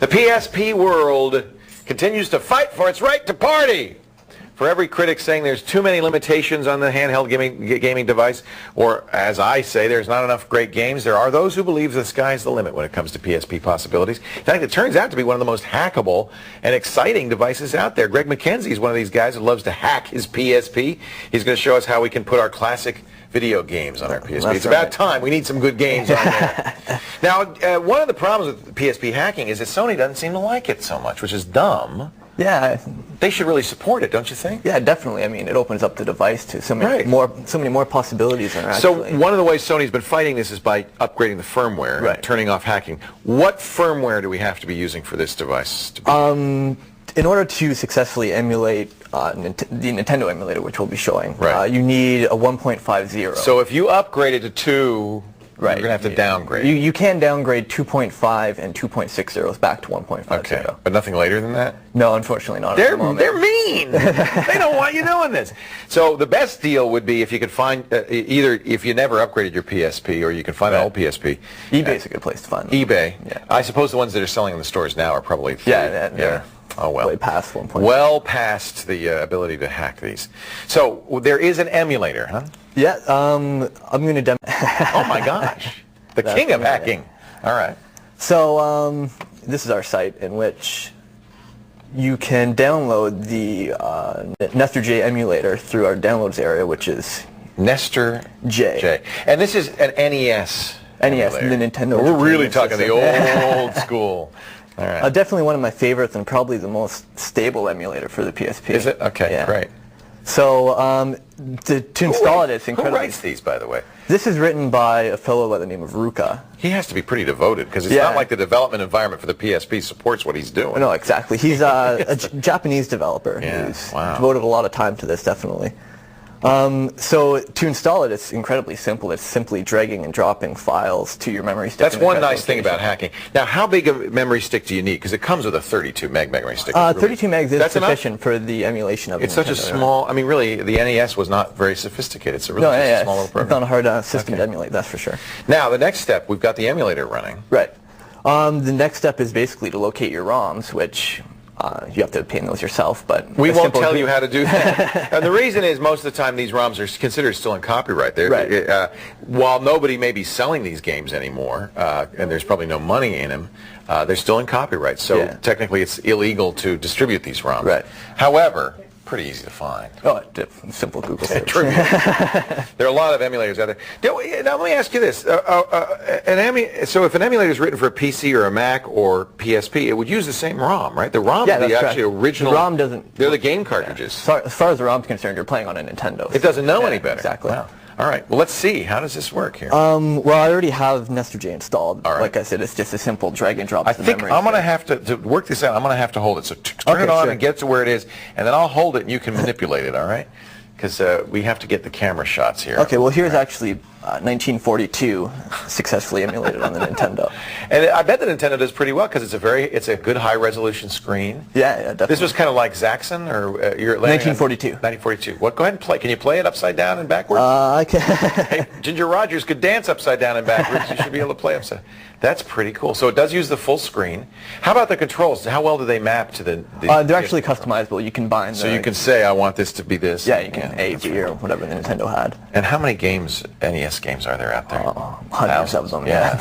The PSP world continues to fight for its right to party. For every critic saying there's too many limitations on the handheld gaming device, or as I say, there's not enough great games, there are those who believe the sky's the limit when it comes to PSP possibilities. In fact, it turns out to be one of the most hackable and exciting devices out there. Greg McKenzie is one of these guys who loves to hack his PSP. He's going to show us how we can put our classic video games on our PSP. That's it's about time. We need some good games on there. Now, one of the problems with PSP hacking is that Sony doesn't seem to like it so much, which is dumb. Yeah. They should really support it, don't you think? Yeah, definitely. I mean, it opens up the device to so many more possibilities. So one of the ways Sony's been fighting this is by upgrading the firmware, and turning off hacking. What firmware do we have to be using for this device? In order to successfully emulate the Nintendo emulator, which we'll be showing, you need a 1.50. So if you upgrade it to 2, you're going to have to downgrade. You can downgrade 2.5 and 2.60s back to 1.50. Okay, but nothing later than that? No, unfortunately not. They're mean. They don't want you doing this. So the best deal would be if you could find either if you never upgraded your PSP or you can find an old PSP. eBay's a good place to find them. eBay. Yeah. I suppose the ones that are selling in the stores now are probably yeah. Oh well. Way past 1.5. Well past the ability to hack these. So there is an emulator, huh? Yeah. I'm going to Oh my gosh. The king of hacking. All right. So this is our site in which you can download the Nestor J emulator through our downloads area, which is Nestor J. And this is an NES. NES, the Nintendo. We're really talking the old school. All right. Definitely one of my favorites and probably the most stable emulator for the PSP. Is it? Okay, great. So to install it's incredibly... Who writes these, by the way? This is written by a fellow by the name of Ruka. He has to be pretty devoted because it's not like the development environment for the PSP supports what he's doing. No, exactly. He's a Japanese developer who's devoted a lot of time to this, definitely. So to install it, it's incredibly simple. It's simply dragging and dropping files to your memory stick. That's one nice thing about hacking. Now, how big a memory stick do you need? Because it comes with a 32 meg memory stick. 32 megs is sufficient for the emulation of it. It's such a small, I mean, really, the NES was not very sophisticated. It's a really just a small little program. It's not a hard system to emulate, that's for sure. Now, the next step, we've got the emulator running. Right. The next step is basically to locate your ROMs, which... you have to obtain those yourself, but... We won't tell you how to do that. And the reason is most of the time these ROMs are considered still in copyright. While nobody may be selling these games anymore, and there's probably no money in them, they're still in copyright. So technically it's illegal to distribute these ROMs. Right. However, pretty easy to find. Oh, simple Google search. True. There are a lot of emulators out there. Now let me ask you this: so if an emulator is written for a PC or a Mac or PSP, it would use the same ROM, right? The ROM is the actually original. The ROM doesn't. They're the game cartridges. As far as the ROM's concerned, you're playing on a Nintendo. It doesn't know any better. Exactly. Wow. All right. Well, let's see. How does this work here? Well, I already have Nestor J installed. All right. Like I said, it's just a simple drag and drop. I think I'm going to have to work this out. I'm going to have to hold it. So turn it on and get to where it is, and then I'll hold it and you can manipulate it. All right? Because we have to get the camera shots here. Okay. Well, here's actually 1942 successfully emulated on the Nintendo. And I bet the Nintendo does pretty well because it's a good high resolution screen. Yeah, definitely. This was kind of like Zaxxon, or you're 1942. 1942. What? Go ahead and play. Can you play it upside down and backwards? I can. Hey, Ginger Rogers could dance upside down and backwards. You should be able to play upside. That's pretty cool. So it does use the full screen. How about the controls? How well do they map to the they're actually customizable. You can bind. So you can say, I want this to be this. Yeah, you can A, B, or whatever the Nintendo had. And how many games, NES games, are there out there? Hundreds of them. Yeah.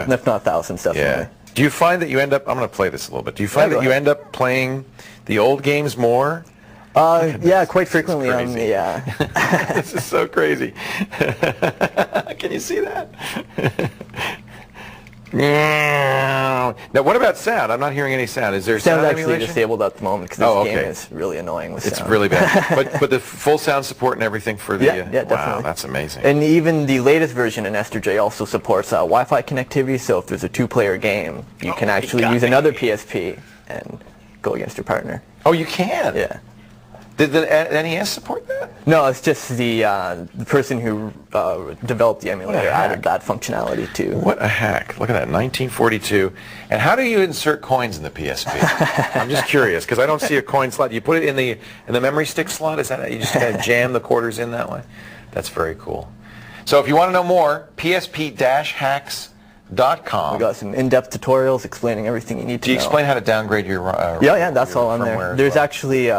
If not thousands, definitely. Yeah. Do you find that you end up? I'm going to play this a little bit. Do you find that you end up playing the old games more? Yeah, quite frequently. This is so crazy. Can you see that? Now, what about sound? I'm not hearing any sound. Is there sound actually emulation? Disabled at the moment because this game is really annoying with sound. It's really bad. but the full sound support and everything for the... Yeah, definitely. Wow, that's amazing. And even the latest version of Nestor J also supports Wi-Fi connectivity, so if there's a two-player game, you can actually use another PSP and go against your partner. Oh, you can? Yeah. Did the NES support that? No, it's just the person who developed the emulator added that functionality too. What a hack. Look at that, 1942. And how do you insert coins in the PSP? I'm just curious, because I don't see a coin slot. You put it in the memory stick slot? Is that how you just kind of jam the quarters in that way? That's very cool. So if you want to know more, PSP-hacks.com. PSPhacks.com. We got some in-depth tutorials explaining everything you need to know. Do you explain how to downgrade your yeah, that's all on there. firmware as There's well? actually,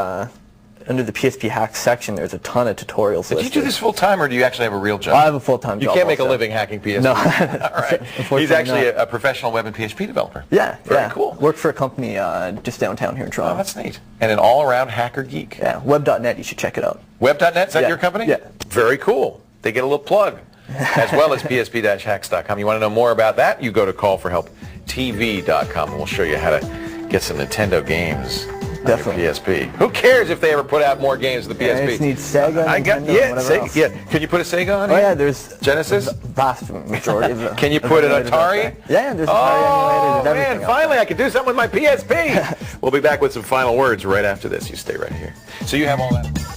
under the PSP Hacks section, there's a ton of tutorials Do you do this full-time, or do you actually have a real job? I have a full-time job. You can't make a also. living hacking PSP. No. All right. He's actually a professional web and PHP developer. Yeah, Very cool. Work for a company just downtown here in Toronto. Oh, that's neat. And an all-around hacker geek. Yeah, web.net, you should check it out. Web.net, is that Yeah. your company? Yeah. Very cool. They get a little plug, as well as PSP-Hacks.com. You want to know more about that? You go to callforhelptv.com, and we'll show you how to get some Nintendo games. Definitely. PSP. Who cares if they ever put out more games to the PSP? I just need Sega, Nintendo, yeah, whatever else. yeah. Can you put a Sega on Oh here? yeah, there's Genesis? vast majority of them. Can you put an Atari? Yeah, there's Atari Oh, emulators, man, everything. finally I can do something with my PSP. We'll be back with some final words right after this. You stay right here. So you have all that.